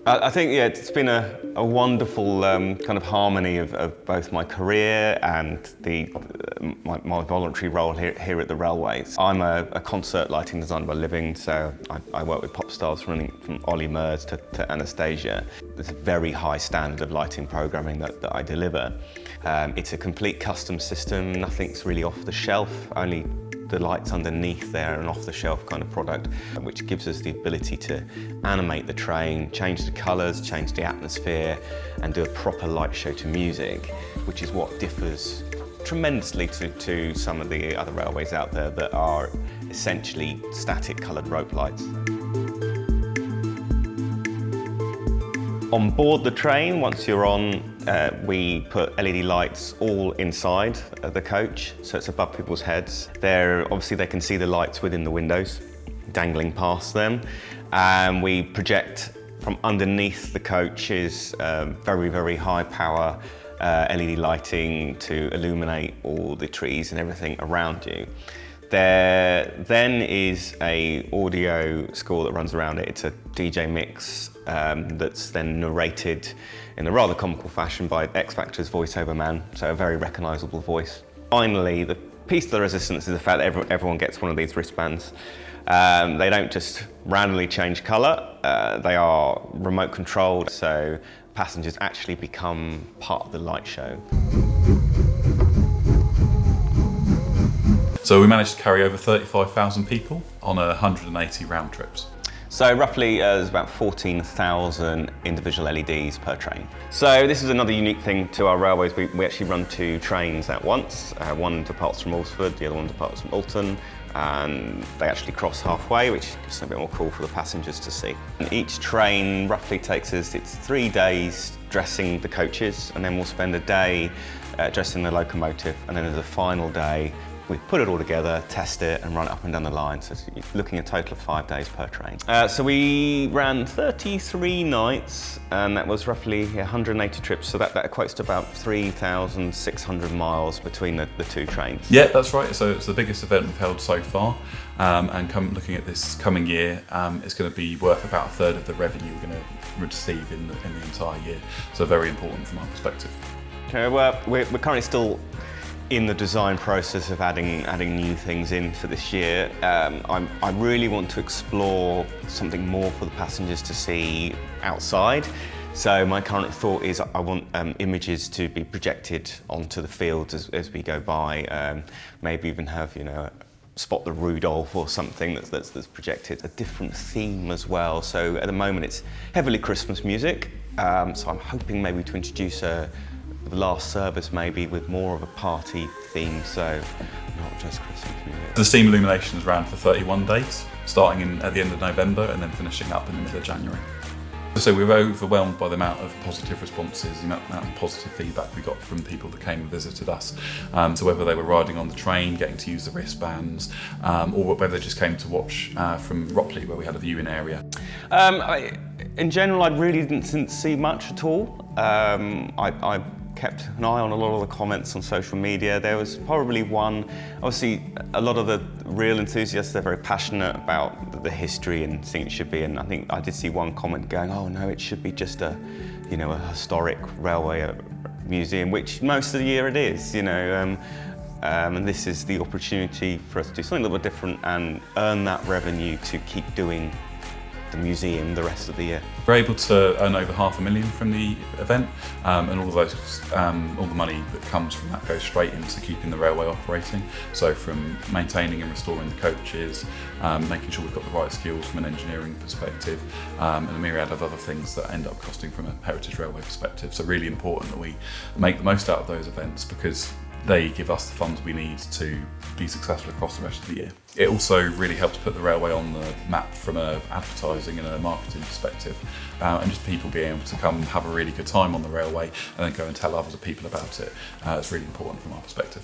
I think, yeah, it's been a wonderful kind of harmony of both my career and my voluntary role here at the Railways. I'm a concert lighting designer by living, so I work with pop stars from Ollie Murs to Anastasia. There's a very high standard of lighting programming that I deliver. It's a complete custom system, nothing's really off the shelf, only the lights underneath there, an off-the-shelf kind of product, which gives us the ability to animate the train, change the colours, change the atmosphere, and do a proper light show to music, which is what differs tremendously to some of the other railways out there that are essentially static coloured rope lights. On board the train, once you're on, we put LED lights all inside the coach, so it's above people's heads. Obviously they can see the lights within the windows, dangling past them. We project from underneath the coaches very, very high power LED lighting to illuminate all the trees and everything around you. There then is an audio score that runs around it. It's a DJ mix that's then narrated in a rather comical fashion by X Factor's voiceover man, so a very recognisable voice. Finally, the piece of the resistance is the fact that everyone gets one of these wristbands. They don't just randomly change colour, they are remote controlled, so passengers actually become part of the light show. So we managed to carry over 35,000 people on 180 round trips. So roughly there's about 14,000 individual LEDs per train. So this is another unique thing to our railways. We actually run 2 trains at once. One departs from Alresford, the other one departs from Alton, and they actually cross halfway, which is a bit more cool for the passengers to see. And each train roughly takes us, it's 3 days dressing the coaches, and then we'll spend a day dressing the locomotive, and then as a final day, we put it all together, test it, and run it up and down the line. So you're looking at a total of 5 days per train. So we ran 33 nights, and that was roughly 180 trips. So that equates to about 3,600 miles between the 2 trains. Yeah, that's right. So it's the biggest event we've held so far. And looking at this coming year, it's going to be worth about a third of the revenue we're going to receive in the entire year. So very important from our perspective. Okay, well, we're currently still in the design process of adding new things in for this year. I really want to explore something more for the passengers to see outside. So my current thought is I want images to be projected onto the fields as we go by. Maybe even have, Spot the Rudolph or something that's projected. A different theme as well. So at the moment it's heavily Christmas music. So I'm hoping maybe to introduce the last service maybe with more of a party theme, so not just Christmas music. The Steam Illuminations ran for 31 days, starting at the end of November and then finishing up in the middle of January. So we were overwhelmed by the amount of positive responses, the amount of positive feedback we got from people that came and visited us. So whether they were riding on the train, getting to use the wristbands, or whether they just came to watch from Ropley, where we had a viewing area. In general, I really didn't see much at all. I kept an eye on a lot of the comments on social media. There was probably one, obviously a lot of the real enthusiasts, they're very passionate about the history and think it should be, and I think I did see one comment going, oh no, it should be just a historic railway museum, which most of the year it is, and this is the opportunity for us to do something a little bit different and earn that revenue to keep doing the museum the rest of the year. We're able to earn over £500,000 from the event, and all of those, all the money that comes from that goes straight into keeping the railway operating. So from maintaining and restoring the coaches, making sure we've got the right skills from an engineering perspective, and a myriad of other things that end up costing from a heritage railway perspective. So really important that we make the most out of those events, because they give us the funds we need to be successful across the rest of the year. It also really helps put the railway on the map from an advertising and a marketing perspective, and just people being able to come have a really good time on the railway and then go and tell other people about it. It's really important from our perspective.